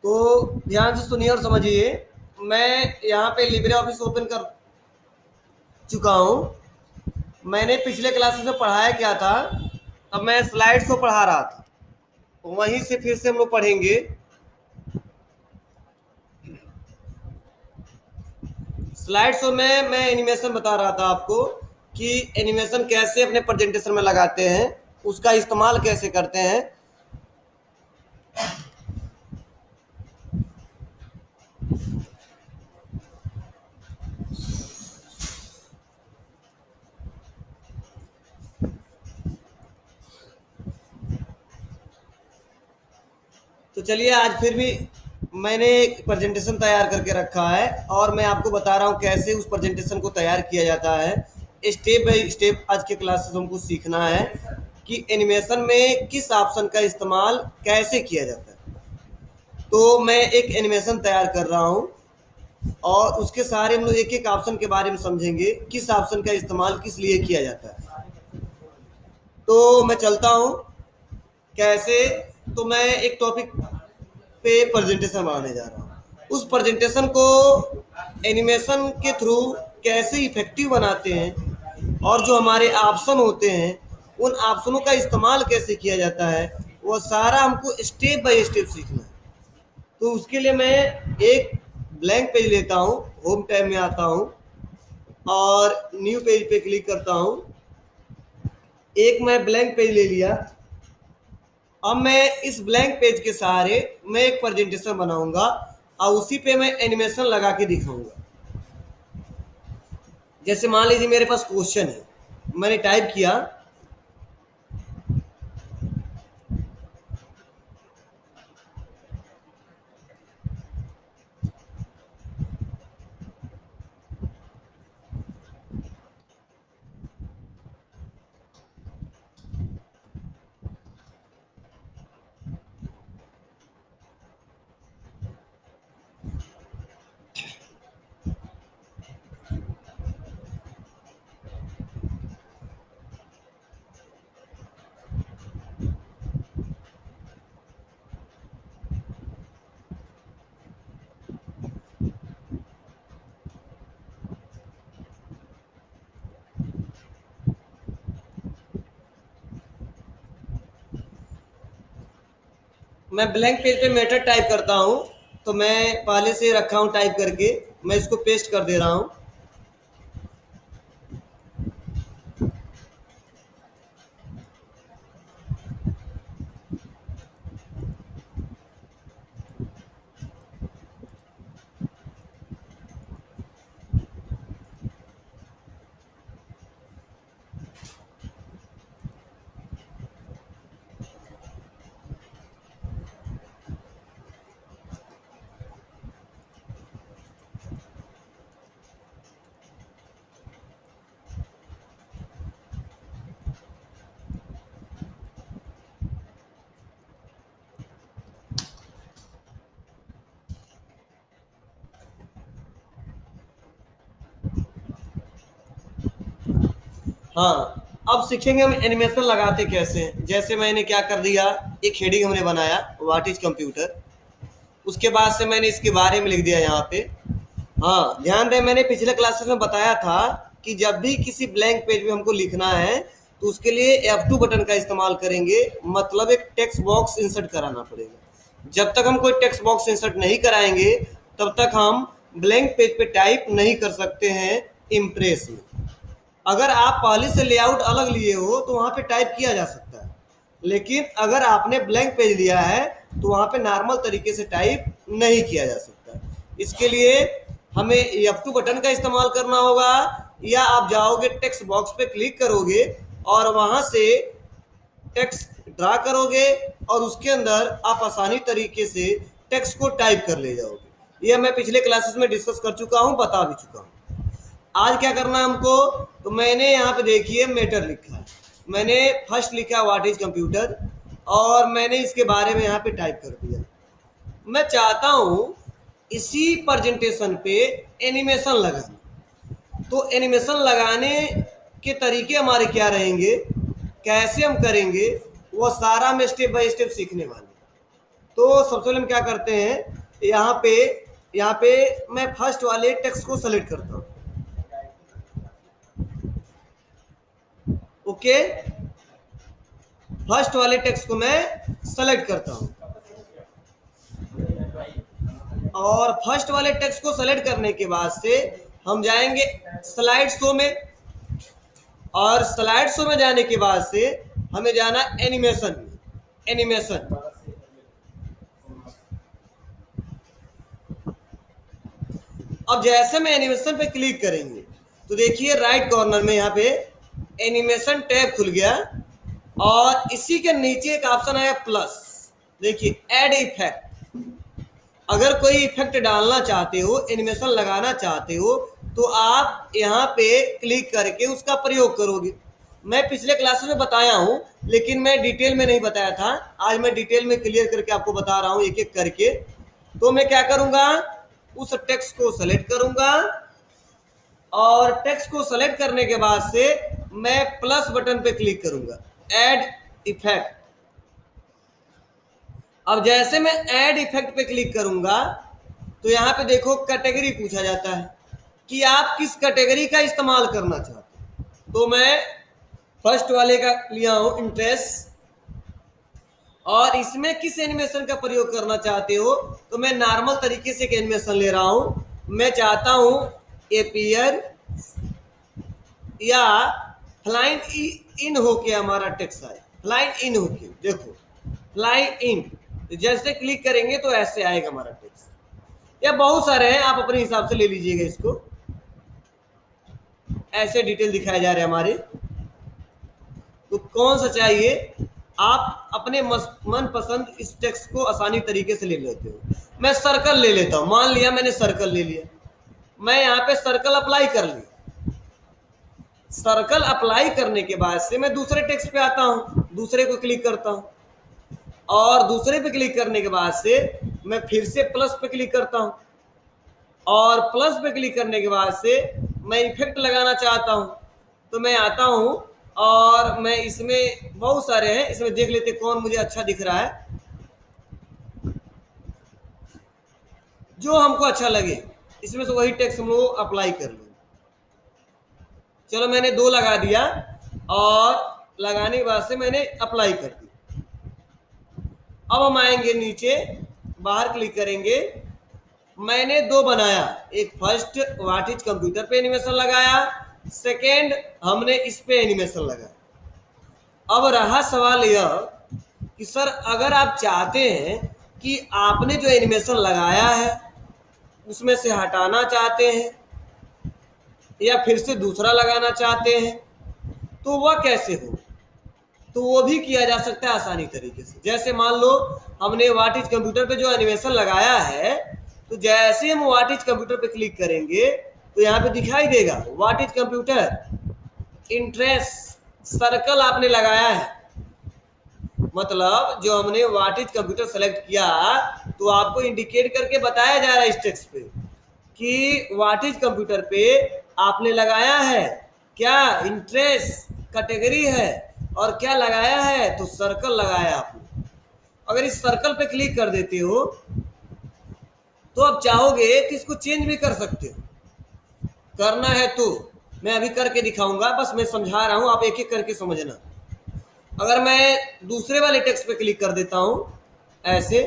तो ध्यान से सुनिए और समझिए। मैं यहाँ पे लिब्रे ऑफिस ओपन कर चुका हूँ। मैंने पिछले क्लासेस में पढ़ाया क्या था, अब मैं स्लाइड शो पढ़ा रहा था, वहीं से फिर से हम लोग पढ़ेंगे। स्लाइड शो में मैं एनिमेशन बता रहा था आपको कि एनिमेशन कैसे अपने प्रेजेंटेशन में लगाते हैं, उसका इस्तेमाल कैसे करते हैं। तो चलिए, आज फिर भी मैंने एक प्रेजेंटेशन तैयार करके रखा है और मैं आपको बता रहा हूँ कैसे उस प्रेजेंटेशन को तैयार किया जाता है। स्टेप बाय स्टेप आज के क्लासेस हमको सीखना है कि एनिमेशन में किस ऑप्शन का इस्तेमाल कैसे किया जाता है। तो मैं एक एनिमेशन तैयार कर रहा हूँ और उसके सारे हम लोग एक एक ऑप्शन के बारे में समझेंगे, किस ऑप्शन का इस्तेमाल किस लिए किया जाता है। तो मैं चलता हूँ कैसे। तो मैं एक टॉपिक पे प्रेजेंटेशन बनाने जा रहा हूँ। उस प्रेजेंटेशन को एनिमेशन के थ्रू कैसे इफेक्टिव बनाते हैं और जो हमारे ऑप्शन होते हैं उन ऑप्शनों का इस्तेमाल कैसे किया जाता है, वो सारा हमको स्टेप बाय स्टेप सीखना है। तो उसके लिए मैं एक ब्लैंक पेज लेता हूँ, होम टैब में आता हूँ और न्यू पेज पे क्लिक करता हूँ। एक मैं ब्लैंक पेज ले लिया। अब मैं इस ब्लैंक पेज के सहारे मैं एक प्रेजेंटेशन बनाऊंगा और उसी पे मैं एनिमेशन लगा के दिखाऊंगा। जैसे मान लीजिए मेरे पास क्वेश्चन है, मैंने टाइप किया। मैं ब्लैंक पेज पे मैटर टाइप करता हूँ। तो मैं पहले से रखा हूँ टाइप करके, मैं इसको पेस्ट कर दे रहा हूँ। हाँ, अब सीखेंगे हम एनिमेशन लगाते कैसे हैं। जैसे मैंने क्या कर दिया, एक हेडिंग हमने बनाया, व्हाट इज कंप्यूटर। उसके बाद से मैंने इसके बारे में लिख दिया यहाँ पे। हाँ, ध्यान दें, मैंने पिछले क्लासेस में बताया था कि जब भी किसी ब्लैंक पेज में हमको लिखना है तो उसके लिए F2 बटन का इस्तेमाल करेंगे, मतलब एक टेक्स्ट बॉक्स इंसर्ट कराना पड़ेगा। जब तक हम कोई टेक्स्ट बॉक्स इंसर्ट नहीं कराएंगे तब तक हम ब्लैंक पेज पे टाइप नहीं कर सकते हैं इम्प्रेस में। अगर आप पहले से लेआउट अलग लिए हो तो वहाँ पे टाइप किया जा सकता है, लेकिन अगर आपने ब्लैंक पेज लिया है तो वहाँ पे नॉर्मल तरीके से टाइप नहीं किया जा सकता। इसके लिए हमें F2 बटन का इस्तेमाल करना होगा, या आप जाओगे टेक्स्ट बॉक्स पे क्लिक करोगे और वहाँ से टेक्स्ट ड्रा करोगे और उसके अंदर आप आसानी तरीके से टेक्स्ट को टाइप कर ले जाओगे। यह मैं पिछले क्लासेस में डिस्कस कर चुका हूँ, बता भी चुका हूँ। आज क्या करना है हमको, तो मैंने यहाँ पे देखिए मैटर लिखा है। मैंने फर्स्ट लिखा व्हाट इज कंप्यूटर और मैंने इसके बारे में यहाँ पे टाइप कर दिया। मैं चाहता हूँ इसी प्रेजेंटेशन पे एनिमेशन लगाना। तो एनिमेशन लगाने के तरीके हमारे क्या रहेंगे, कैसे हम करेंगे, वो सारा हम स्टेप बाय स्टेप सीखने वाले हैं। तो सबसे पहले हम क्या करते हैं, यहाँ पे मैं फर्स्ट वाले टेक्स्ट को सेलेक्ट करता हूँ। ओके, फर्स्ट वाले टेक्स्ट को मैं सेलेक्ट करता हूँ, और फर्स्ट वाले टेक्स्ट को सेलेक्ट करने के बाद से हम जाएंगे स्लाइड शो में, और स्लाइड शो में जाने के बाद से हमें जाना एनिमेशन में। एनिमेशन, अब जैसे में एनिमेशन पे क्लिक करेंगे तो देखिए राइट कॉर्नर में यहाँ पे एनिमेशन टैब खुल गया, और इसी के नीचे एक ऑप्शन आया प्लस, देखिए ऐड इफेक्ट। अगर कोई इफेक्ट डालना चाहते हो, एनिमेशन लगाना चाहते हो, तो आप यहाँ पे क्लिक करके उसका प्रयोग करोगे। मैं पिछले क्लासेस में बताया हूँ, लेकिन मैं डिटेल में नहीं बताया था। आज मैं डिटेल में क्लियर करके आपको बता रहा हूँ एक एक करके। तो मैं क्या करूंगा, उस टेक्स्ट को सेलेक्ट करूंगा, और टेक्स्ट को सेलेक्ट करने के बाद से मैं प्लस बटन पे क्लिक करूंगा, ऐड इफेक्ट। अब जैसे मैं ऐड इफेक्ट पे क्लिक करूंगा तो यहाँ पे देखो कैटेगरी पूछा जाता है कि आप किस कैटेगरी का इस्तेमाल करना चाहते हैं। तो मैं फर्स्ट वाले का लिया हूं, इंटरेस्ट, और इसमें किस एनिमेशन का प्रयोग करना चाहते हो, तो मैं नॉर्मल तरीके से एनिमेशन ले रहा हूं। मैं चाहता हूं एपियर या फ्लाइंग इन होके हमारा टेक्स्ट आए, फ्लाइंग इन होके, देखो फ्लाइंग इन, जैसे क्लिक करेंगे तो ऐसे आएगा हमारा टेक्स्ट। या बहुत सारे हैं, आप अपने हिसाब से ले लीजिएगा इसको। ऐसे डिटेल दिखाए जा रहे हैं हमारे, तो कौन सा चाहिए आप अपने मन पसंद इस टेक्स्ट को आसानी तरीके से ले लेते हो। मैं सर्कल ले लेता हूं, मान लिया मैंने सर्कल ले लिया, मैं यहाँ पे सर्कल अप्लाई कर लिया। सर्कल अप्लाई करने के बाद से मैं दूसरे टेक्स्ट पे आता हूं, दूसरे को क्लिक करता हूं, और दूसरे पे क्लिक करने के बाद से मैं फिर से प्लस पे क्लिक करता हूं, और प्लस पे क्लिक करने के बाद से मैं इफेक्ट लगाना चाहता हूं, तो मैं आता हूं, और मैं इसमें बहुत सारे हैं, इसमें देख लेते कौन मुझे अच्छा दिख रहा है, जो हमको अच्छा लगे इसमें से वही टेक्स्ट हम लोग अप्लाई कर लेंगे। चलो मैंने 2 लगा दिया, और लगाने के बाद से मैंने अप्लाई कर दिया। अब हम आएंगे नीचे, बाहर क्लिक करेंगे, मैंने 2 बनाया, एक फर्स्ट व्हाट इज कंप्यूटर पे एनिमेशन लगाया, सेकेंड हमने इस पे एनिमेशन लगाया। अब रहा सवाल यह कि सर अगर आप चाहते हैं कि आपने जो एनिमेशन लगाया है उसमें से हटाना चाहते हैं या फिर से दूसरा लगाना चाहते हैं, तो वह कैसे हो, तो वो भी किया जा सकता है आसानी तरीके से। जैसे मान लो हमने व्हाट इज कंप्यूटर पे जो एनिमेशन लगाया है, तो जैसे हम व्हाट इज कंप्यूटर पे क्लिक करेंगे तो यहाँ पे दिखाई देगा what is computer interest circle आपने लगाया है। मतलब जो हमने व्हाट इज कंप्यूटर सेलेक्ट किया तो आपको इंडिकेट करके बताया जा रहा है इस टेक्स्ट पे कि व्हाट इज कंप्यूटर पे आपने लगाया है क्या, इंटरेस्ट कैटेगरी है, और क्या लगाया है, तो सर्कल लगाया आपने। अगर इस सर्कल पे क्लिक कर देते हो तो अब चाहोगे कि इसको चेंज भी कर सकते हो, करना है तो मैं अभी करके दिखाऊंगा, बस मैं समझा रहा हूं, आप एक एक करके समझना। अगर मैं दूसरे वाले टेक्स्ट पे क्लिक कर देता हूं ऐसे,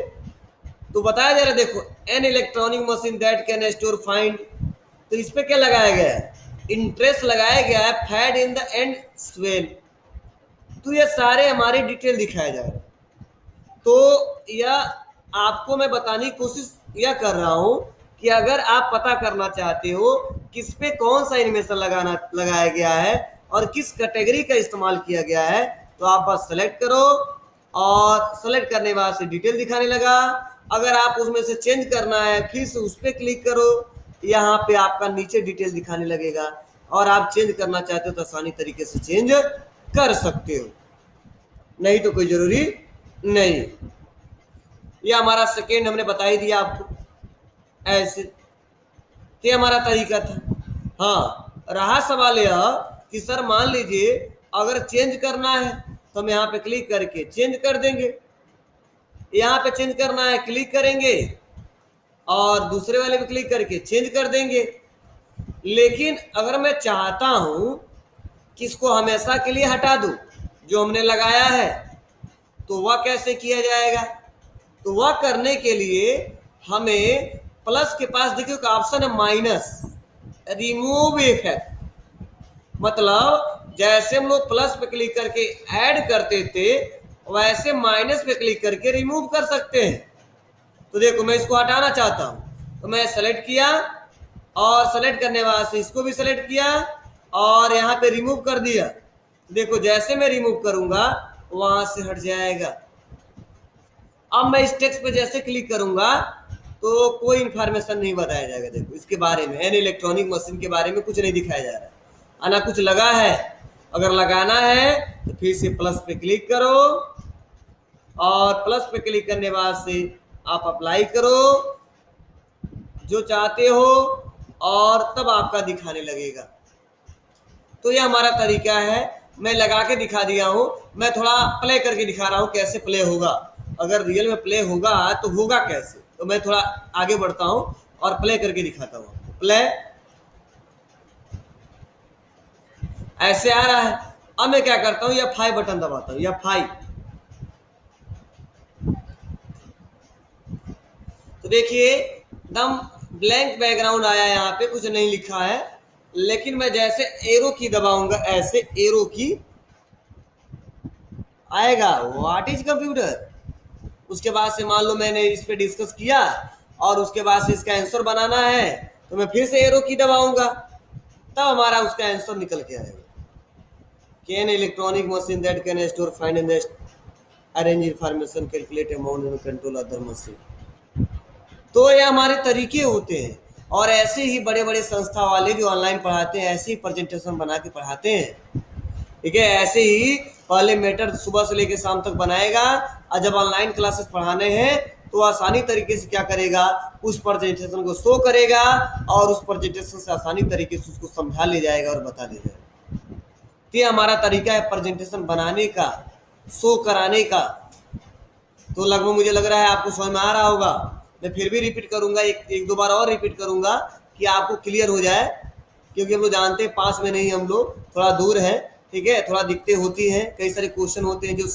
तो बताया जा रहा है देखो an electronic machine that can store find, तो इस पे क्या लगाया गया है, इंटरेस्ट लगाया गया है, fade in the end as well. तो ये सारे हमारे डिटेल दिखाया जा रहा है। तो यह आपको मैं बताने की कोशिश यह कर रहा हूं कि अगर आप पता करना चाहते हो किस पे कौन सा एनिमेशन लगाया गया है और किस कैटेगरी का इस्तेमाल किया गया है, तो आप बस सेलेक्ट करो, और सेलेक्ट करने के बाद से डिटेल दिखाने लगा। अगर आप उसमें से चेंज करना है फिर से उस पर क्लिक करो, यहाँ पे आपका नीचे डिटेल दिखाने लगेगा, और आप चेंज करना चाहते हो तो आसानी तरीके से चेंज कर सकते हो, नहीं तो कोई जरूरी नहीं। ये हमारा सेकेंड हमने बता ही दिया आपको, ऐसे ये हमारा तरीका था। हाँ, रहा सवाल यह कि सर मान लीजिए अगर चेंज करना है तो हम यहाँ पे क्लिक करके चेंज कर देंगे। यहाँ पे चेंज करना है, क्लिक करेंगे और दूसरे वाले पे क्लिक करके चेंज कर देंगे। लेकिन अगर मैं चाहता हूं कि इसको हमेशा के लिए हटा दूं जो हमने लगाया है, तो वह कैसे किया जाएगा? तो वह करने के लिए हमें प्लस के पास देखिए एक ऑप्शन है माइनस, रिमूव इफेक्ट। मतलब जैसे हम लोग प्लस पे क्लिक करके ऐड करते थे, वैसे माइनस पे क्लिक करके रिमूव कर सकते हैं। तो देखो मैं इसको हटाना चाहता हूं, तो मैं सेलेक्ट किया और सेलेक्ट करने बाद से इसको भी सेलेक्ट किया और यहाँ पे रिमूव कर दिया। देखो जैसे मैं रिमूव करूंगा वहां से हट जाएगा। अब मैं इस टेक्स्ट पे जैसे क्लिक करूंगा तो कोई इंफॉर्मेशन नहीं बताया जाएगा। देखो इसके बारे में, यानी इलेक्ट्रॉनिक मशीन के बारे में कुछ नहीं दिखाया जा रहा है, ना कुछ लगा है। अगर लगाना है तो फिर से प्लस पे क्लिक करो और प्लस पे क्लिक करने बाद से आप अप्लाई करो जो चाहते हो और तब आपका दिखाने लगेगा। तो यह हमारा तरीका है, मैं लगा के दिखा दिया हूं। मैं थोड़ा प्ले करके दिखा रहा हूं कैसे प्ले होगा। अगर रियल में प्ले होगा तो होगा कैसे, तो मैं थोड़ा आगे बढ़ता हूं और प्ले करके दिखाता हूं। प्ले ऐसे आ रहा है। अब मैं क्या करता हूं, यह 5 बटन दबाता हूं, यह 5। तो देखिए एकदम ब्लैंक बैकग्राउंड आया, यहाँ पे कुछ नहीं लिखा है। लेकिन मैं जैसे एरो की दबाऊंगा, ऐसे एरो की आएगा व्हाट इज कंप्यूटर। उसके बाद से मान लो मैंने इस पे डिस्कस किया और उसके बाद से इसका आंसर बनाना है, तो मैं फिर से एरो की दबाऊंगा, तब हमारा उसका आंसर निकल के आएगा। Can electronic machine that can store find and arrange information calculate amount and control other machine. तो ये हमारे तरीके होते हैं। और ऐसे ही बड़े बड़े संस्था वाले जो ऑनलाइन पढ़ाते हैं, ऐसे ही प्रेजेंटेशन बना के पढ़ाते हैं। ठीक है, ऐसे ही पहले मैटर सुबह से लेकर शाम तक बनाएगा और जब ऑनलाइन क्लासेस पढ़ाने हैं तो आसानी तरीके से क्या करेगा, उस प्रेजेंटेशन को शो करेगा और उस प्रेजेंटेशन से आसानी तरीके से उसको समझा ले जाएगा और बता ले जाएगा। तो ये हमारा तरीका है प्रेजेंटेशन बनाने का, शो कराने का। तो लगभग मुझे लग रहा है आपको समझ में आ रहा होगा। मैं फिर भी रिपीट करूंगा, एक दो बार और रिपीट करूंगा कि आपको क्लियर हो जाए, क्योंकि हम लोग जानते हैं पास में नहीं, हम लोग थोड़ा दूर है। ठीक है, थोड़ा दिक्कतें होती हैं, कई सारे क्वेश्चन होते हैं जो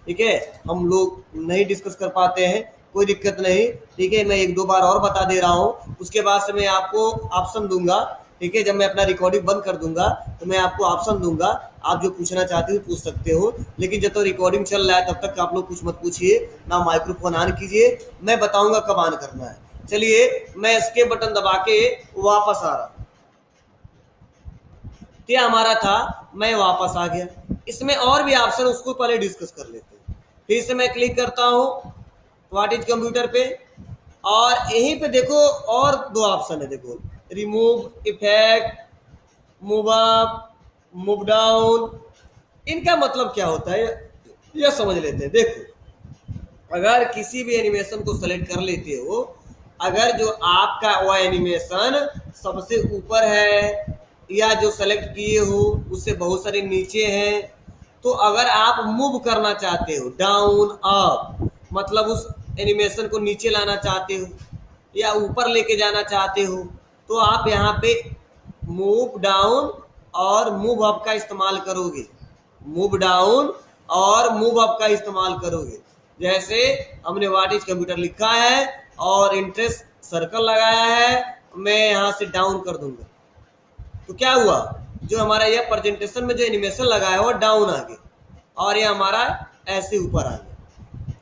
ठीक है हम लोग नहीं डिस्कस कर पाते हैं। कोई दिक्कत नहीं, ठीक है, मैं एक दो बार और बता दे रहा हूँ। उसके बाद से मैं आपको ऑप्शन दूंगा। ठीक है, जब मैं अपना रिकॉर्डिंग बंद कर दूंगा तो मैं आपको ऑप्शन दूंगा, आप जो पूछना चाहते हो पूछ सकते हो। लेकिन जब तक रिकॉर्डिंग चल रहा है तब तक आप लोग कुछ मत पूछिए, ना माइक्रोफोन ऑन कीजिए, मैं बताऊंगा कब ऑन करना है। चलिए मैं एस्केप बटन दबा के वापस आ रहा हूँ। तो हमारा था, मैं वापस आ गया। इसमें और भी ऑप्शन, उसको पहले डिस्कस कर लेते हैं। फिर से मैं क्लिक करता हूँ व्हाट इज कंप्यूटर पे, और यहीं पे देखो और दो ऑप्शन है। देखो remove effect, move up, move down. इनका मतलब क्या होता है यह समझ लेते हैं। देखो अगर किसी भी एनिमेशन को सेलेक्ट कर लेते हो, अगर जो आपका वह एनिमेशन सबसे ऊपर है या जो सेलेक्ट किए हो उससे बहुत सारे नीचे हैं, तो अगर आप मूव करना चाहते हो डाउन अप, मतलब उस एनिमेशन को नीचे लाना चाहते हो या ऊपर लेके जाना चाहते हो, तो आप यहाँ पे मूव डाउन और मूव अप का इस्तेमाल करोगे। मूव डाउन और मूव अप का इस्तेमाल करोगे। जैसे हमने व्हाट इज कंप्यूटर लिखा है और इंटरेस्ट सर्कल लगाया है, मैं यहाँ से डाउन कर दूंगा, तो क्या हुआ, जो हमारा यह प्रेजेंटेशन में जो एनिमेशन लगाया है वो डाउन आ गया और ये हमारा ऐसे ऊपर आ गया।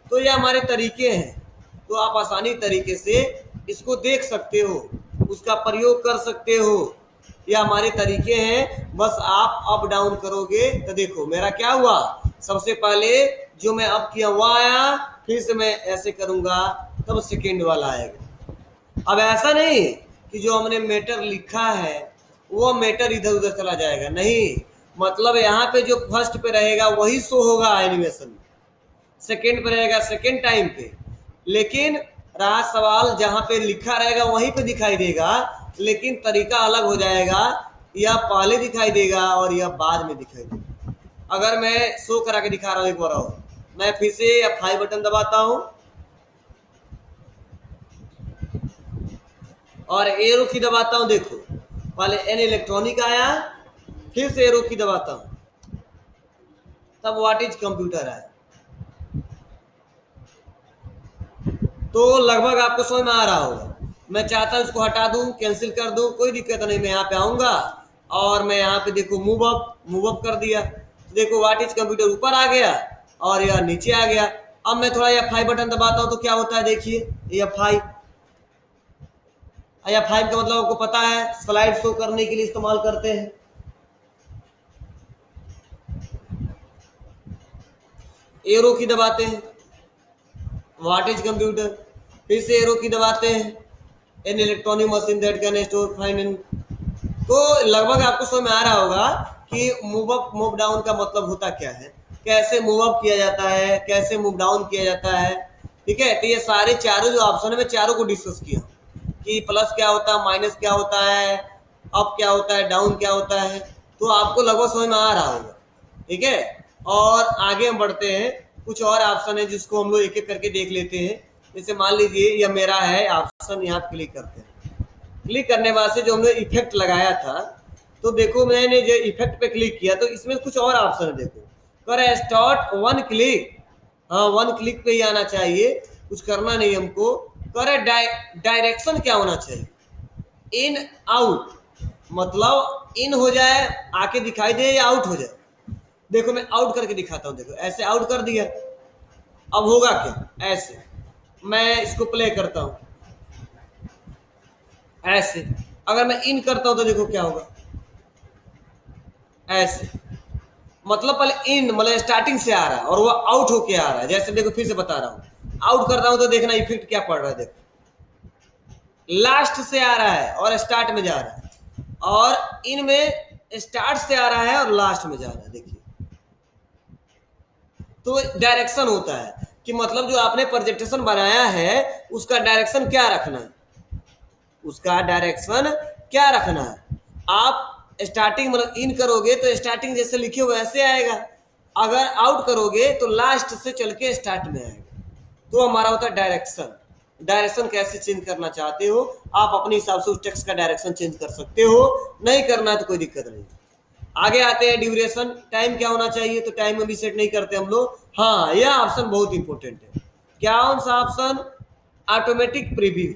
तो ये हमारे तरीके हैं, तो आप आसानी तरीके से इसको देख सकते हो, उसका प्रयोग कर सकते हो। ये हमारे तरीके हैं, बस आप अप डाउन करोगे। तो देखो मेरा क्या हुआ, सबसे पहले जो मैं अप किया हुआ आया, फिर से मैं ऐसे करूंगा तब सेकेंड वाला आएगा। अब ऐसा नहीं कि जो हमने मैटर लिखा है वो मैटर इधर उधर चला जाएगा, नहीं, मतलब यहाँ पे जो फर्स्ट पे रहेगा वही शो होगा एनिमेशन में, सेकेंड पे रहेगा सेकेंड टाइम पे। लेकिन रहा सवाल, जहाँ पे लिखा रहेगा वहीं पे दिखाई देगा, लेकिन तरीका अलग हो जाएगा, या पहले दिखाई देगा और या बाद में दिखाई देगा। अगर मैं शो करा के दिखा रहा हूँ एक बार और, मैं फिर से F5 बटन दबाता हूँ और एरो की दबाता हूं, देखो पहले एन इलेक्ट्रॉनिक आया, फिर से एरो की दबाता हूं, तब व्हाट इज कंप्यूटर आया। तो लगभग आपको समझ में आ रहा होगा। मैं चाहता हूं इसको हटा दूं, कैंसिल कर दूं, कोई दिक्कत नहीं। मैं यहाँ पे आऊंगा और मैं यहाँ पे देखो मूव अप कर दिया, तो देखो व्हाट इज कंप्यूटर ऊपर आ गया और यह नीचे आ गया। अब मैं थोड़ा F5 बटन दबाता हूं तो क्या होता है, देखिए F5। F5 का मतलब आपको पता है, स्लाइड शो करने के लिए इस्तेमाल करते हैं। एरो की दबाते हैं, व्हाट इज कंप्यूटर, फिर से एरो की दबाते हैं, an electronic machine that can store find in. तो लगभग आपको समझ में आ रहा होगा कि मूव अप मूव डाउन का मतलब होता क्या है, कैसे मूव अप किया जाता है, कैसे मूव डाउन किया जाता है। ठीक है, तो ये सारे चारों जो ऑप्शन है मैं चारों को डिस्कस किया कि प्लस क्या होता है, माइनस क्या होता है, अप क्या होता है, डाउन क्या होता है। तो आपको लगभग समझ में आ रहा होगा। ठीक है, और आगे हम बढ़ते हैं, कुछ और ऑप्शन है जिसको हम लोग एक एक करके देख लेते हैं। जैसे मान लीजिए यह मेरा है ऑप्शन, यहाँ क्लिक करते हैं। क्लिक करने बाद से जो हमने इफेक्ट लगाया था, तो देखो मैंने जो इफेक्ट पे क्लिक किया तो इसमें कुछ और ऑप्शन है, देखो कर स्टार्ट वन क्लिक। हाँ, वन क्लिक पे ही आना चाहिए, कुछ करना नहीं हमको। कर डायरेक्शन क्या होना चाहिए, इन आउट, मतलब इन हो जाए आके दिखाई दे या आउट हो जाए। देखो मैं आउट करके दिखाता हूँ, देखो ऐसे आउट कर दिया। अब होगा क्या, ऐसे मैं इसको प्ले करता हूँ, ऐसे अगर मैं इन करता हूं तो देखो क्या होगा, ऐसे मतलब पहले इन मतलब स्टार्टिंग से आ रहा है और वो आउट होके आ रहा है। जैसे देखो फिर से बता रहा हूं, आउट करता हूं तो देखना इफेक्ट क्या पड़ रहा है, देखो लास्ट से आ रहा है और स्टार्ट में जा रहा है, और इनमें स्टार्ट से आ रहा है और लास्ट में जा रहा है। देखिए तो डायरेक्शन होता है कि मतलब जो आपने प्रेजेंटेशन बनाया है उसका डायरेक्शन क्या रखना है, उसका डायरेक्शन क्या रखना है। आप स्टार्टिंग मतलब इन करोगे तो स्टार्टिंग जैसे लिखे हुए वैसे आएगा, अगर आउट करोगे तो लास्ट से चल के स्टार्ट में आएगा। तो हमारा होता है डायरेक्शन। डायरेक्शन कैसे चेंज करना चाहते हो आप अपने हिसाब से उस टेक्स्ट का डायरेक्शन चेंज कर सकते हो, नहीं करना है तो कोई दिक्कत नहीं। आगे आते हैं ड्यूरेशन, टाइम क्या होना चाहिए, तो टाइम में भी सेट नहीं करते हम लोग। हाँ, यह ऑप्शन बहुत इंपॉर्टेंट है। क्या कौन सा ऑप्शन, ऑटोमेटिक प्रीव्यू।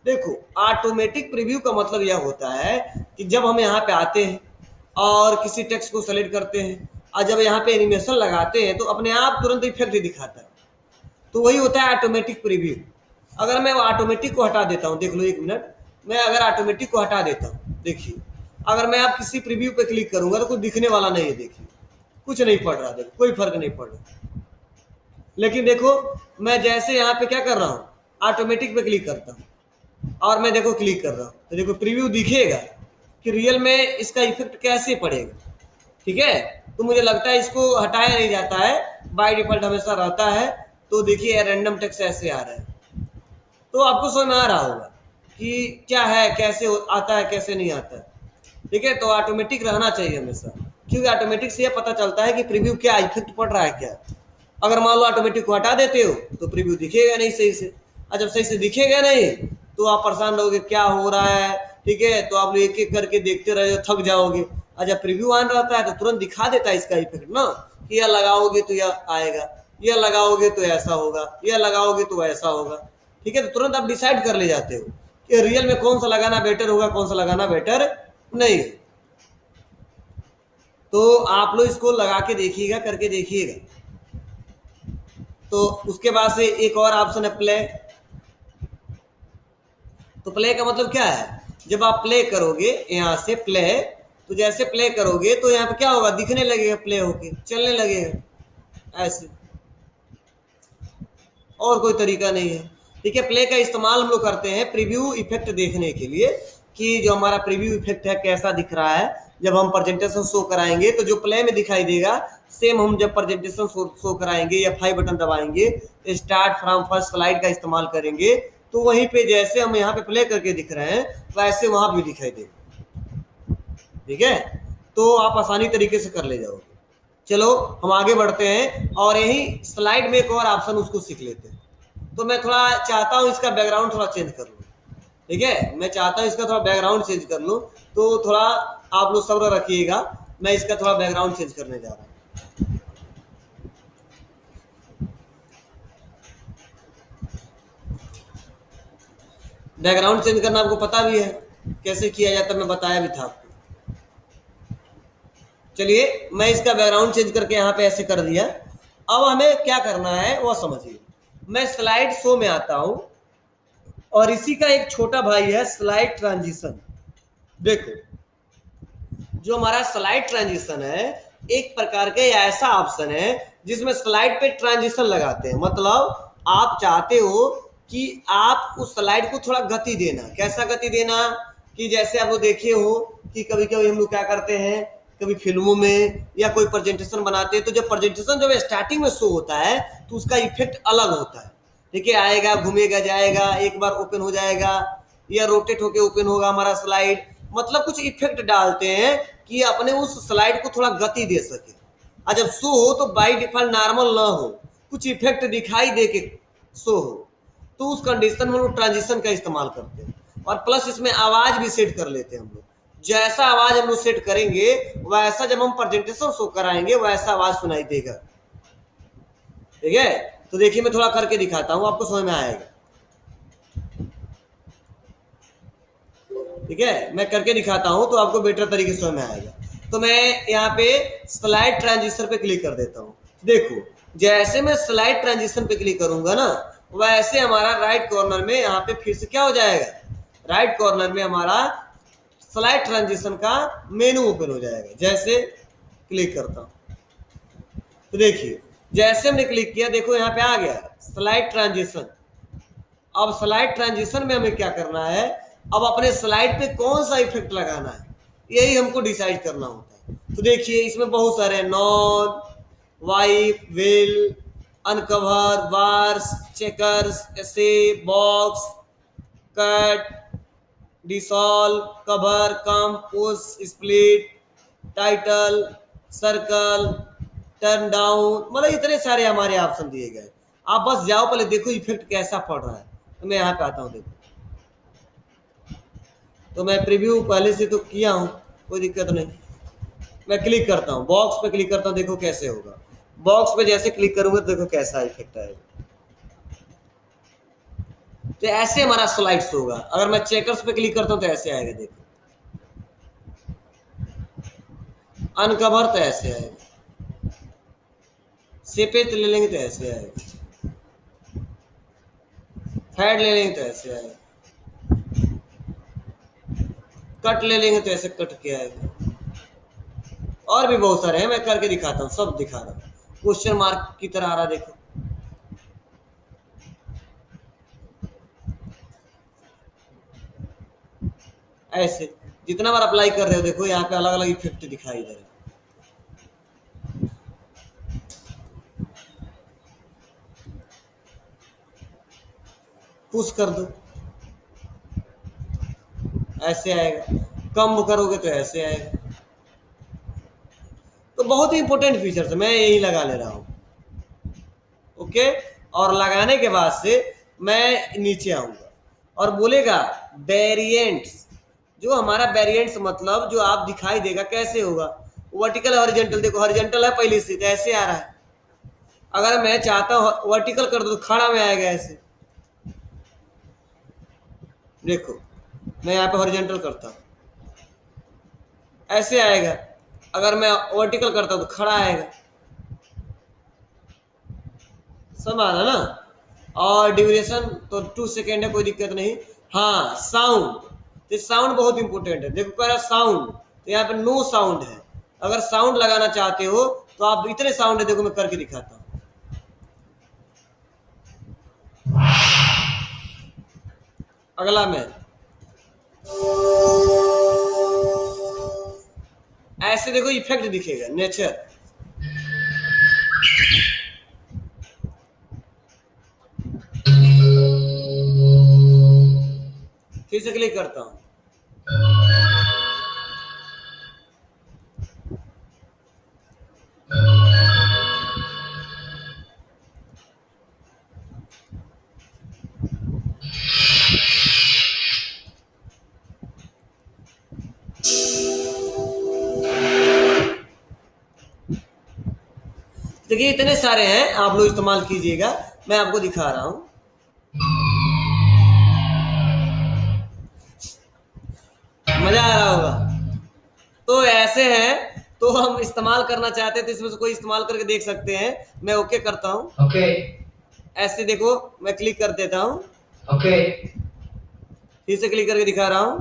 देखो ऑटोमेटिक प्रीव्यू का मतलब यह होता है कि जब हम यहाँ पे आते हैं और किसी टेक्स्ट को सेलेक्ट करते हैं और जब यहाँ पे एनिमेशन लगाते हैं तो अपने आप तुरंत इफेक्ट दिखाता है, तो वही होता है ऑटोमेटिक प्रीव्यू। अगर मैं ऑटोमेटिक को हटा देता हूँ, देख लो एक मिनट, मैं अगर ऑटोमेटिक को हटा देता हूँ, देखिए अगर मैं आप किसी प्रीव्यू पे क्लिक करूंगा तो कुछ दिखने वाला नहीं है, देखिए कुछ नहीं पड़ रहा, देखो कोई फर्क नहीं पड़ रहा। लेकिन देखो मैं जैसे यहाँ पे क्या कर रहा हूँ, ऑटोमेटिक पे क्लिक करता हूँ और मैं देखो क्लिक कर रहा हूँ तो देखो प्रीव्यू दिखेगा कि रियल में इसका इफेक्ट कैसे पड़ेगा। ठीक है, तो मुझे लगता है इसको हटाया नहीं जाता है, बाय डिफॉल्ट हमेशा रहता है। तो देखिए रैंडम टेक्स्ट ऐसे आ रहा है, तो आपको समझ में आ रहा होगा कि क्या है, कैसे आता है कैसे नहीं आता है। ठीक है, तो ऑटोमेटिक रहना चाहिए हमेशा, क्योंकि ऑटोमेटिक से यह पता चलता है कि प्रीव्यू क्या इफेक्ट पड़ रहा है क्या। अगर मान लो ऑटोमेटिक को हटा देते हो तो प्रीव्यू दिखेगा नहीं सही से, और जब सही से दिखेगा नहीं तो आप परेशान रहोगे क्या हो रहा है। ठीक है, तो आप एक एक करके देखते रहे थक जाओगे। और जब प्रीव्यू ऑन रहता है तो तुरंत दिखा देता है इसका इफेक्ट ना, कि यह लगाओगे तो यह आएगा, यह लगाओगे तो ऐसा होगा, यह लगाओगे तो ऐसा होगा। ठीक है, तो तुरंत आप डिसाइड कर ले जाते हो कि रियल में कौन सा लगाना बेटर होगा, कौन सा लगाना बेटर नहीं। तो आप लोग इसको लगा के देखिएगा, करके देखिएगा। तो उसके बाद से एक और ऑप्शन है प्ले। तो प्ले का मतलब क्या है, जब आप प्ले करोगे यहाँ से प्ले, तो जैसे प्ले करोगे तो यहाँ पे क्या होगा, दिखने लगेगा, प्ले होके चलने लगेगा ऐसे, और कोई तरीका नहीं है। ठीक है, प्ले का इस्तेमाल हम लोग करते हैं प्रीव्यू इफेक्ट देखने के लिए कि जो हमारा प्रीव्यू इफेक्ट है कैसा दिख रहा है। जब हम प्रेजेंटेशन शो कराएंगे तो जो प्ले में दिखाई देगा सेम हम जब प्रेजेंटेशन शो कराएंगे या 5 बटन दबाएंगे, स्टार्ट फ्रॉम फर्स्ट स्लाइड का इस्तेमाल करेंगे, तो वहीं पे जैसे हम यहाँ पे प्ले करके दिख रहे हैं वैसे वहां भी दिखाई देगा। ठीक है, तो आप आसानी तरीके से कर ले जाओगे। चलो हम आगे बढ़ते हैं और यही स्लाइड में एक और ऑप्शन उसको सीख लेते हैं। तो मैं थोड़ा चाहता हूं इसका बैकग्राउंड थोड़ा चेंज कर लूँ। ठीक है, मैं चाहता हूँ इसका थोड़ा बैकग्राउंड चेंज कर लूँ, तो थोड़ा आप लोग सब्र रखिएगा, मैं इसका थोड़ा बैकग्राउंड चेंज करने जा रहा हूँ। बैकग्राउंड चेंज करना आपको पता भी है कैसे किया जाता है, मैं बताया भी था आपको। चलिए मैं इसका बैकग्राउंड चेंज करके यहाँ पे ऐसे कर दिया। अब हमें क्या करना है वह समझिए। मैं स्लाइड शो में आता हूँ और इसी का एक छोटा भाई है स्लाइड ट्रांजिशन। देखो, जो हमारा स्लाइड ट्रांजिशन है, एक प्रकार का ऐसा ऑप्शन है जिसमें स्लाइड पे ट्रांजिशन लगाते हैं। मतलब आप चाहते हो कि आप उस स्लाइड को थोड़ा गति देना। कैसा गति देना? कि जैसे आप लोग देखे हो कि कभी कभी हम लोग क्या करते हैं, कभी फिल्मों में या कोई प्रेजेंटेशन बनाते हैं, तो जब प्रेजेंटेशन जब स्टार्टिंग में शो होता है तो उसका इफेक्ट अलग होता है। ठीक है, आएगा, घूमेगा, जाएगा, एक बार ओपन हो जाएगा या रोटेट होके ओपन होगा हमारा स्लाइड। मतलब कुछ इफेक्ट डालते हैं कि अपने उस स्लाइड को थोड़ा गति दे सके। और जब शो हो तो बाई डिफॉल्ट नॉर्मल ना हो, कुछ इफेक्ट दिखाई दे के शो हो, तो उस कंडीशन में हम लोग ट्रांजिशन का इस्तेमाल करते हैं। और प्लस इसमें आवाज भी सेट कर लेते हैं हम लोग। जैसा आवाज हम लोग सेट करेंगे वैसा जब हम प्रेजेंटेशन शो कराएंगे वैसा आवाज सुनाई देगा। ठीक है, तो देखिए मैं थोड़ा करके दिखाता हूँ, आपको समझ में आएगा। ठीक है, मैं करके दिखाता हूं तो आपको बेटर तरीके से समझ में आएगा। तो मैं यहाँ पे स्लाइड ट्रांजिशन पे क्लिक कर देता हूँ। देखो, जैसे मैं स्लाइड ट्रांजिशन पे क्लिक करूंगा ना, वैसे हमारा राइट कॉर्नर में यहाँ पे फिर से क्या हो जाएगा, राइट कॉर्नर में हमारा स्लाइड ट्रांजिशन का मेनू ओपन हो जाएगा। जैसे क्लिक करता हूँ तो देखिए, जैसे हमने क्लिक किया, देखो यहाँ पे आ गया स्लाइड ट्रांजिशन। अब स्लाइड ट्रांजिशन में हमें क्या करना है, अब अपने स्लाइड पे कौन सा इफेक्ट लगाना है, यही हमको डिसाइड करना होता है। तो देखिए इसमें बहुत सारे none, wipe, wheel, uncover, bars, checkers, ऐसे, box, cut, dissolve, cover, comb, push, split, title, circle, turn down, मतलब इतने सारे हमारे ऑप्शन दिए गए। आप बस जाओ, पहले देखो इफेक्ट कैसा पड़ रहा है। तो मैं यहाँ पे आता हूँ, देखो, तो मैं प्रीव्यू पहले से तो किया हूँ, कोई दिक्कत नहीं। मैं क्लिक करता हूँ, बॉक्स पे क्लिक करता हूँ, देखो कैसे होगा। बॉक्स पे जैसे क्लिक करूंगा तो देखो कैसा इफेक्ट आएगा। तो ऐसे हमारा स्लाइड्स होगा। अगर मैं चेकर्स पे क्लिक करता हूँ तो ऐसे आएगा, देखो। अनकवर तो ऐसे आएगा, सेपेट ले लेंगे तो ऐसे आएगा, फैड ले लेंगे तो ऐसे आएगा, कट ले लेंगे तो ऐसे कट के आएगा। और भी बहुत सारे हैं, मैं करके दिखाता हूँ, सब दिखा रहा हूँ। क्वेश्चन मार्क की तरह आ रहा, देखो। ऐसे जितना बार अप्लाई कर रहे हो, देखो यहाँ पे अलग अलग इफेक्ट दिखाई दे रहे हैं। पुश कर दो, ऐसे आएगा। कम करोगे तो ऐसे आएगा। तो बहुत ही इंपॉर्टेंट फीचर्स है, मैं यही लगा ले रहा हूँ। ओके, और लगाने के बाद से मैं नीचे आऊंगा और बोलेगा वेरिएंट्स। जो हमारा वेरिएंट्स मतलब जो आप दिखाई देगा कैसे होगा, वर्टिकल हॉरिजॉन्टल। देखो हॉरिजॉन्टल है पहले से, तो ऐसे आ रहा है। अगर मैं चाहता हूँ वर्टिकल कर दो तो खड़ा में आएगा ऐसे। देखो मैं यहाँ पे हॉरिजॉन्टल करता हूँ, ऐसे आएगा। अगर मैं वर्टिकल करता हूँ तो खड़ा आएगा। सब आ रहा ना। और ड्यूरेशन तो 2 सेकेंड है, कोई दिक्कत नहीं। हाँ, साउंड, तो साउंड बहुत इंपॉर्टेंट है। देखो कह रहा साउंड, तो यहाँ पे नो साउंड है। अगर साउंड लगाना चाहते हो तो आप इतने साउंड है, देखो मैं करके दिखाता हूँ। अगला में ऐसे देखो इफेक्ट दिखेगा, नेचर। फिर से क्लिक करता हूँ, देखिए इतने सारे हैं, आप लोग इस्तेमाल कीजिएगा, मैं आपको दिखा रहा हूँ। मजा आ रहा होगा। तो ऐसे हैं, तो हम इस्तेमाल करना चाहते हैं तो इसमें से कोई इस्तेमाल करके देख सकते हैं। मैं ओके करता हूँ। ओके ऐसे देखो, मैं क्लिक कर देता हूँ, ओके फिर से क्लिक करके दिखा रहा हूँ।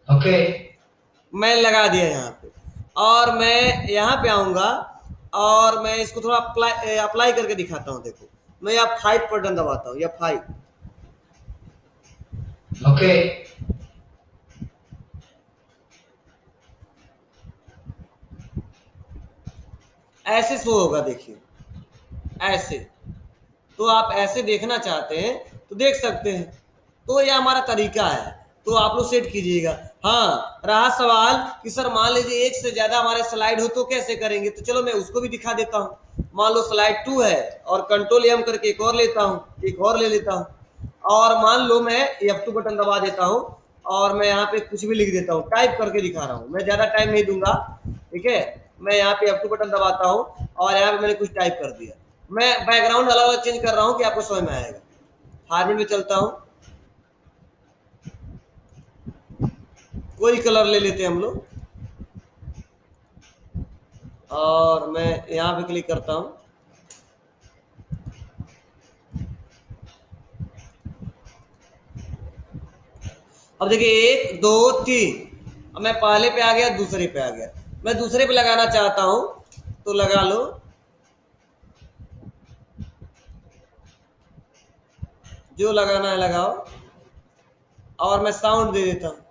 ओके मैं लगा दिया यहाँ पे, और मैं यहाँ पे आऊंगा और मैं इसको थोड़ा अप्लाई करके दिखाता हूँ। देखो, मैं यहाँ 5 बटन दबाता हूँ, या 5। ओके ऐसे शो होगा, देखिए ऐसे। तो आप ऐसे देखना चाहते हैं तो देख सकते हैं। तो यह हमारा तरीका है, तो आप लोग सेट कीजिएगा। हाँ, रहा सवाल कि सर मान लीजिए एक से ज्यादा हमारे स्लाइड हो तो कैसे करेंगे, तो चलो मैं उसको भी दिखा देता हूँ। मान लो स्लाइड 2 है और कंट्रोल एम करके एक और लेता हूँ, एक और ले लेता हूँ, और मान लो मैं F2 बटन दबा देता हूँ और मैं यहाँ पे कुछ भी लिख देता हूँ, टाइप करके दिखा रहा हूँ। मैं ज्यादा टाइम नहीं दूंगा, ठीक है। मैं यहाँ पे F2 बटन दबाता हूँ और यहाँ पे मैंने कुछ टाइप कर दिया। मैं बैकग्राउंड अलग अलग चेंज कर रहा हूँ कि आपको समझ में आएगा। फॉर्मेट में चलता हूँ, कोई कलर ले लेते हैं हम लोग, और मैं यहाँ पे क्लिक करता हूँ। अब देखिए 1 2 3, अब मैं पहले पे आ गया, दूसरे पे आ गया। मैं दूसरे पे लगाना चाहता हूँ तो लगा लो, जो लगाना है लगाओ, और मैं साउंड दे देता हूँ।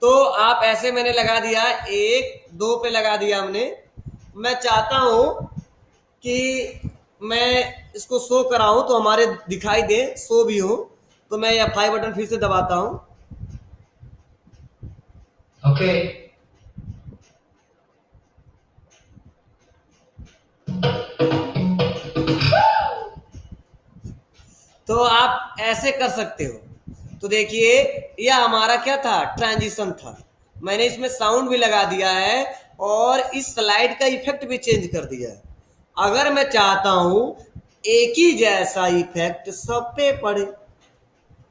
तो आप ऐसे मैंने लगा दिया, 1 2 पे लगा दिया हमने। मैं चाहता हूं कि मैं इसको शो कराऊं तो हमारे दिखाई दे, शो भी हो। तो मैं F5 बटन फिर से दबाता हूं। ओके तो आप ऐसे कर सकते हो। तो देखिए, यह हमारा क्या था, ट्रांजिशन था। मैंने इसमें साउंड भी लगा दिया है और इस स्लाइड का इफेक्ट भी चेंज कर दिया है। अगर मैं चाहता हूं एक ही जैसा इफेक्ट सब पे पड़े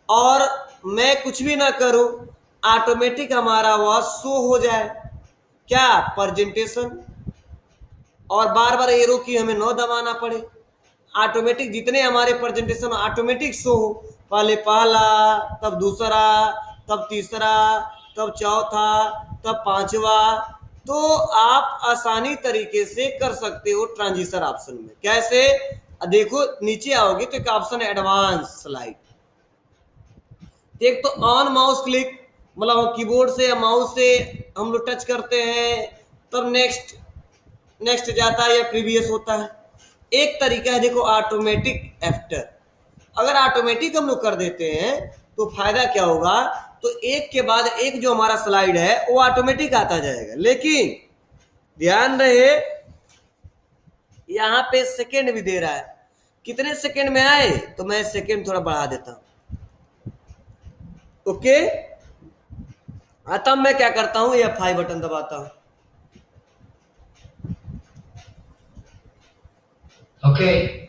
और मैं कुछ भी ना करूं, ऑटोमेटिक हमारा वह शो हो जाए, क्या प्रेजेंटेशन, और बार बार एरो की हमें न दबाना पड़े, ऑटोमेटिक जितने हमारे प्रेजेंटेशन ऑटोमेटिक शो हो, पहले पहला, तब दूसरा, तब तीसरा, तब चौथा, तब पांचवा। तो आप आसानी तरीके से कर सकते हो ट्रांजिशन ऑप्शन में। कैसे, देखो नीचे आओगे तो एक ऑप्शन है एडवांस स्लाइड। एक तो ऑन माउस क्लिक, मतलब कीबोर्ड से या माउस से हम लोग टच करते हैं तब नेक्स्ट नेक्स्ट जाता है या प्रीवियस होता है। एक तरीका है देखो, ऑटोमेटिक एफ्टर। अगर ऑटोमेटिक हम लोग कर देते हैं तो फायदा क्या होगा, तो एक के बाद एक जो हमारा स्लाइड है वो ऑटोमेटिक आता जाएगा। लेकिन ध्यान रहे, यहाँ पे सेकेंड भी दे रहा है, कितने सेकेंड में आए, तो मैं सेकेंड थोड़ा बढ़ा देता हूं। ओके, तब मैं क्या करता हूं, F5 बटन दबाता हूं। ओके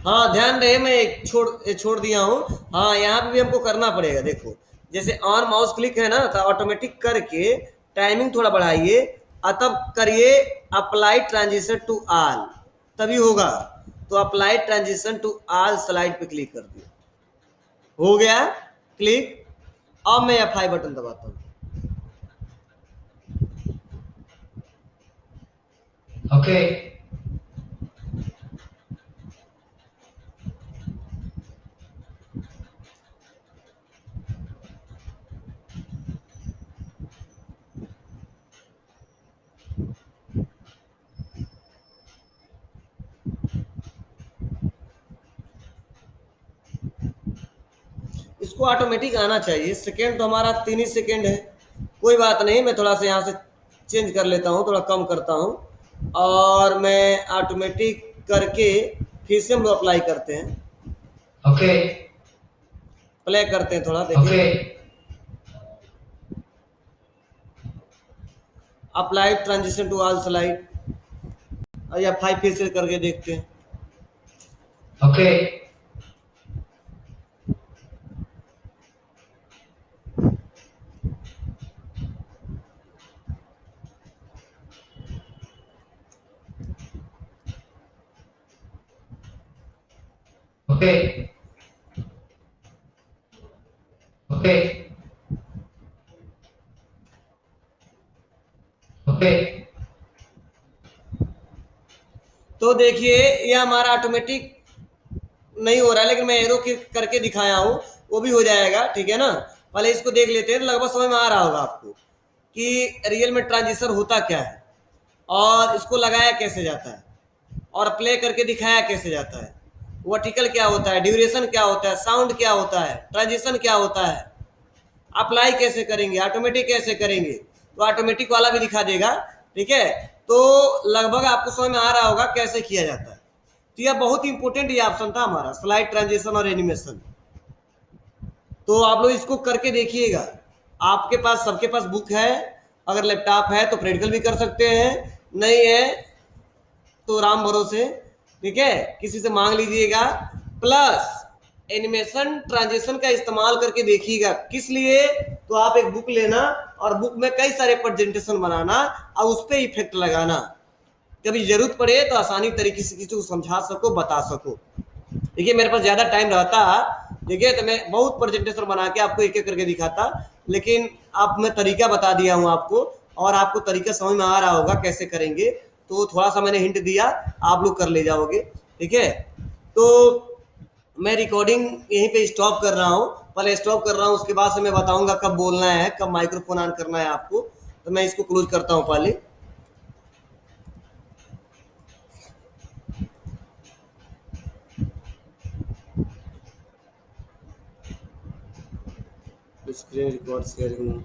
हाँ ध्यान रहे, मैं एक छोड़ दिया हूँ। हाँ, यहाँ पे भी हमको करना पड़ेगा। देखो, जैसे ऑन माउस क्लिक है ना, तो ऑटोमेटिक करके टाइमिंग थोड़ा बढ़ाइए और तब करिए अप्लाई ट्रांजिशन टू ऑल, तभी होगा। तो apply transition to all slide पे क्लिक कर दिया, हो गया क्लिक। अब मैं F5 बटन दबाता हूँ। ओके इसको ऑटोमेटिक आना चाहिए। सेकेंड तो हमारा 3 ही सेकेंड है। कोई बात नहीं, मैं थोड़ा सा यहाँ से चेंज कर लेता हूँ, थोड़ा कम करता हूँ और मैं ऑटोमेटिक करके फिर से हम लोग अप्लाई करते हैं। Okay. प्ले करते हैं थोड़ा, देखिए। Okay. Apply transition to all slide, या 5 फिर से करके देखते हैं। Okay. Okay. Okay. Okay. तो देखिए ये हमारा ऑटोमेटिक नहीं हो रहा है, लेकिन मैं एरो करके दिखाया हूँ, वो भी हो जाएगा, ठीक है ना। पहले इसको देख लेते हैं, लगभग समझ में आ रहा होगा आपको कि रियल में ट्रांजिशन होता क्या है और इसको लगाया कैसे जाता है और प्ले करके दिखाया कैसे जाता है। वर्टिकल क्या होता है, ड्यूरेशन क्या होता है, साउंड क्या होता है, ट्रांजिशन क्या होता है, अप्लाई कैसे करेंगे, ऑटोमेटिक कैसे करेंगे, तो ऑटोमेटिक वाला भी दिखा देगा, ठीक है। तो लगभग आपको समझ में आ रहा होगा कैसे किया जाता है। तो यह बहुत इंपॉर्टेंट ये ऑप्शन था हमारा, स्लाइड ट्रांजिशन और एनिमेशन। तो आप लोग इसको करके देखिएगा। आपके पास, सबके पास बुक है, अगर लैपटॉप है तो प्रैक्टिकल भी कर सकते हैं, नहीं है तो राम भरोसे, ठीक है, किसी से मांग लीजिएगा। प्लस एनिमेशन ट्रांजिशन का इस्तेमाल करके देखिएगा। किस लिए, तो आप एक बुक लेना और बुक में कई सारे प्रेजेंटेशन बनाना और उस पर इफेक्ट लगाना, कभी जरूरत पड़े तो आसानी तरीके से किसी को समझा सको, बता सको। देखिए मेरे पास ज़्यादा टाइम रहता, देखिए तो मैं बहुत प्रेजेंटेशन बना के आपको एक एक करके दिखाता, लेकिन अब मैं तरीका बता दिया हूँ आपको और आपको तरीका समझ में आ रहा होगा कैसे करेंगे। तो थोड़ा सा मैंने हिंट दिया, आप लोग कर ले जाओगे, ठीक है। तो मैं रिकॉर्डिंग यहीं पे स्टॉप कर रहा हूँ, पहले स्टॉप कर रहा हूँ, उसके बाद से मैं बताऊंगा कब बोलना है, कब माइक्रोफोन ऑन करना है आपको। तो मैं इसको क्लोज करता हूँ पहले। Screen record sharing